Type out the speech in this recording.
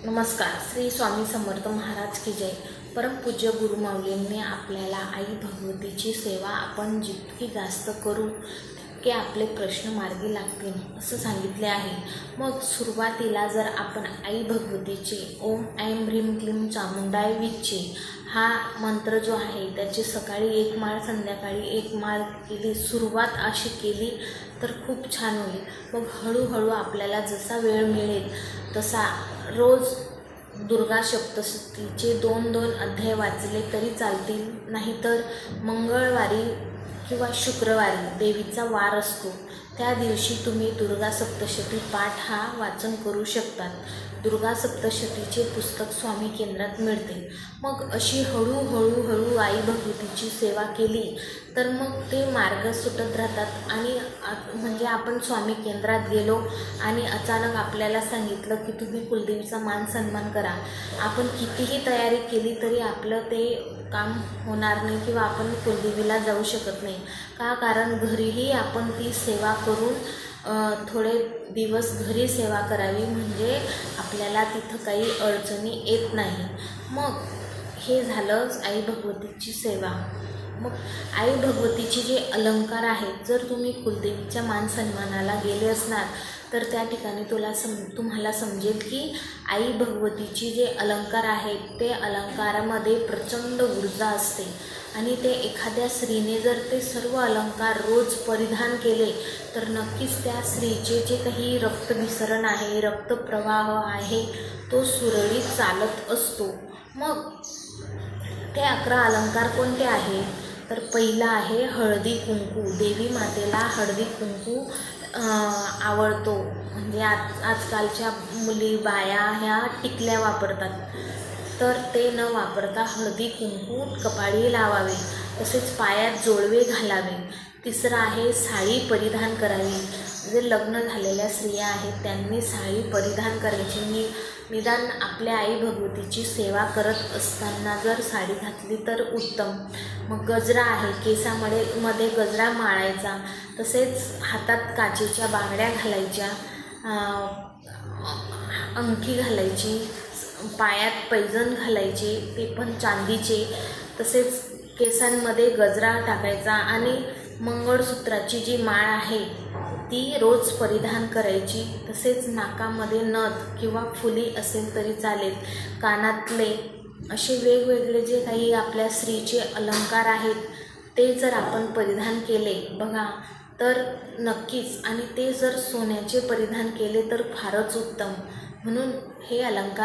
नमस्कार. श्री स्वामी समर्थ महाराज की जय. परमपूज्य गुरुमाऊलींनी आपल्याला आई भगवतीची सेवा आपण जितकी जास्त करू तितके आपले प्रश्न मार्गी लागतील असं सांगितले आहे. मग सुरुवातीला जर आपण आई भगवतीचे ओम ऐं ह्रीं क्लीं चामुंडाय विच्चे हा मंत्र जो आहे त्याची सकाळी एक माळ संध्याकाळी एक माळ केली, सुरुवात अशी केली तर खूप छान होईल. मग हळूहळू आपल्याला जसा वेळ मिळेल तसा रोज दुर्गा सप्तशतीचे 2-2 अध्याय वाचले तरी चालतील. नाहीतर मंगळवारी किंवा शुक्रवारी देवीचा वार असतो त्या दिवशी तुम्ही दुर्गा सप्तशती पाठ हा वाचन करू शकतात. दुर्गा सप्तशतीचे पुस्तक स्वामी केंद्रात मिळते. मग अशी हळूहळू आई भगवतीची सेवा केली तर मग ते मार्ग सुटत राहतात. आणि म्हणजे आपण स्वामी केंद्रात गेलो आणि अचानक आपल्याला सांगितलं की तुम्ही कुलदेवीचा मान सन्मान करा, आपण कितीही तयारी केली तरी आपलं ते काम होणार नाही किंवा आपण कुलदेवीला जाऊ शकत नाही. का? कारण घरीही आपण ती सेवा करून थोडे दिवस घरी सेवा करावी म्हणजे आपल्याला तिथं काही अडचणी येत नाही. मग हे झालं आई भगवतीची सेवा. मग आई भगवतीचे जे अलंकार आहेत, जर तुम्ही कुलदेवीच्या मान सन्मानाला गेले असणार तर त्या ठिकाणी तुम्हाला समजेल की आई भगवतीची जे अलंकार आहेत ते अलंकारामध्ये प्रचंड ऊर्जा असते. आणि ते एखाद्या स्त्रीने जर ते सर्व अलंकार रोज परिधान केले तर नक्कीच त्या स्त्रीचे जे काही रक्तभिसरण आहे, रक्तप्रवाह आहे तो सुरळीत चालत असतो. मग ते 11 अलंकार कोणते आहे तर पहिला आहे हळदी कुंकू. देवी मातेला हळदी कुंकू आवडतो. म्हणजे आजकालच्या मुली बाया ह्या टिकल्या वापरतात, तर ते न वापरता हळदी कुंकू कपाळी लावावे, तसेच पायात जोडवे घालावे. तिसरं आहे साडी परिधान करावी. जे लग्न झालेल्या स्त्रिया आहेत त्यांनी साडी परिधान करायची. निदान आपल्या आई भगवतीची सेवा असताना जर साडी घातली तर उत्तम. मग गजरा आहे, केसामध्ये गजरा माळायचा, तसेच हातात काचेच्या बांगड्या घालायच्या, अंगठी घालायची, पायात पैंजण घालायचे ते पण चांदीचे, तसेच केसांमध्ये गजरा टाकायचा आणि मंगळसूत्राची जी माळ आहे ती रोज परिधान करायची. तसेच नाकामध्ये नथ किंवा फुली असेल तरी चालेल, कानातले, असे वेगवेगळे जे काही आपल्या स्त्रीचे अलंकार आहेत ते जर आपण परिधान केले बघा तर नक्कीच, आणि ते जर सोन्याचे परिधान केले तर फारच उत्तम. म्हणून हे अलंकार